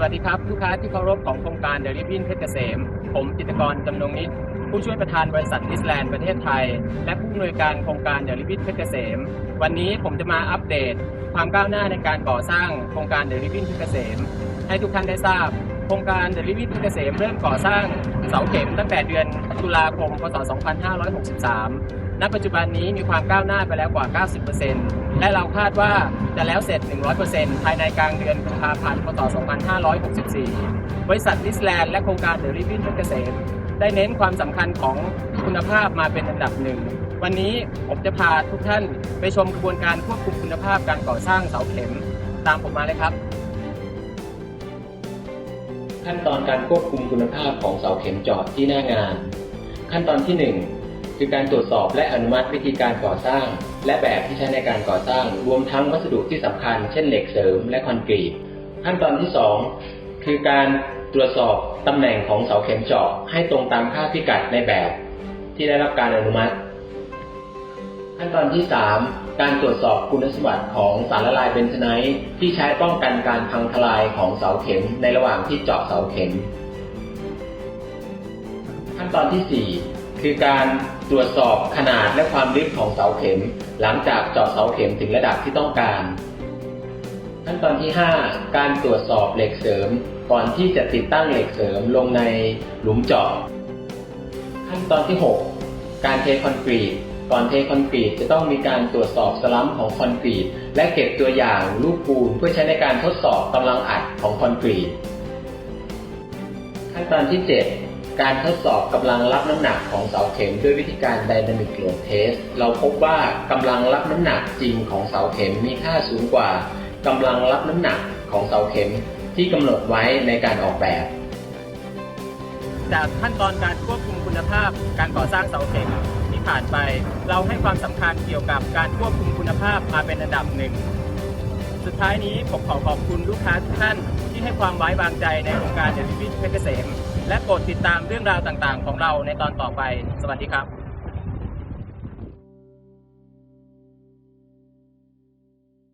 วัสดีครับลูกค้าที่เคารพของโครงการเดลิวินเพชรเกษมผมจิตรกรจำนงนิตผู้ช่วยประธานบริษัทดิสแลนด์ประเทศไทยและผู้อำนวยการโครงการเดลิวินเพชรเกษมวันนี้ผมจะมาอัปเดตความก้าวหน้าในการก่อสร้างโครงการเดลิวินเพชรเกษมให้ทุกท่านได้ทราบโครงการเดลิวินเพชรเกษมเริ่มก่อสร้างเสาเข็มตั้งแต่เดือนตุลาคมพศ 2563 ณ ปัจจุบันนี้มีความก้าวหน้าไปแล้วกว่า 90% และเราคาดว่าจะแล้วเสร็จ 100% ภายในกลางเดือนกุมภาพันธ์ พศ 2564 บริษัทดิสแลนด์และโครงการเดลิวินเพชรเกษมได้เน้นความสำคัญของคุณภาพมาเป็นอันดับหนึ่ง วันนี้ผมจะพาทุกท่านไปชมกระบวนการควบคุมคุณภาพการก่อสร้างเสาเข็มตามผมมาเลยครับขั้นตอนการควบคุมคุณภาพของเสาเข็มเจาะที่หน้างานขั้นตอนที่ 1 คือการตรวจสอบและอนุมัติวิธีการก่อสร้างและแบบที่ใช้ในการก่อสร้างรวมทั้งวัสดุที่สำคัญเช่นเหล็กเสริมและคอนกรีตขั้นตอนที่ 2 คือการตรวจสอบตำแหน่งของเสาเข็มเจาะให้ตรงตามค่าพิกัดในแบบที่ได้รับการอนุมัติขั้นตอนที่ 3 การตรวจสอบคุณสมบัติของสารละลายเบนโซไนท์ที่ใช้ป้องกันการพังทลายของเสาเข็มในระหว่างที่เจาะเสาเข็มขั้นตอนที่ 4 คือการตรวจสอบขนาดและความลึกของเสาเข็มหลังจากเจาะเสาเข็มถึงระดับที่ต้องการขั้นตอนที่ 5 การตรวจสอบเหล็กเสริมก่อนที่จะติดตั้งเหล็กเสริมลงในหลุมเจาะขั้นตอนที่ 6 การเทคอนกรีตก่อนเทคอนกรีตจะต้องมีการตรวจสอบสลัมของคอนกรีตและเก็บตัวอย่างลูกปูนเพื่อใช้ในการทดสอบกำลังอัดของคอนกรีตขั้นตอนที่ 7 การทดสอบกำลังรับน้ำหนักของเสาเข็มด้วยวิธีการ Dynamic Load Test เราพบว่ากำลังรับน้ำหนักจริงของเสาเข็มมีค่าสูงกว่ากำลังรับน้ำหนักของเสาเข็มที่กำหนดไว้ในการออกแบบจากขั้นตอนการควบคุมคุณภาพการก่อสร้างเสาเข็มที่ผ่านไปเราให้ความสำคัญเกี่ยวกับการควบคุมคุณภาพมาเป็นอันดับหนึ่งสุดท้ายนี้ผมขอขอบคุณลูกค้าทุกท่านที่ให้ความไว้วางใจในโครงการเดลิวินเพชรเกษมและโปรดติดตามเรื่องราวต่างๆของเราในตอนต่อไปสวัสดีครับ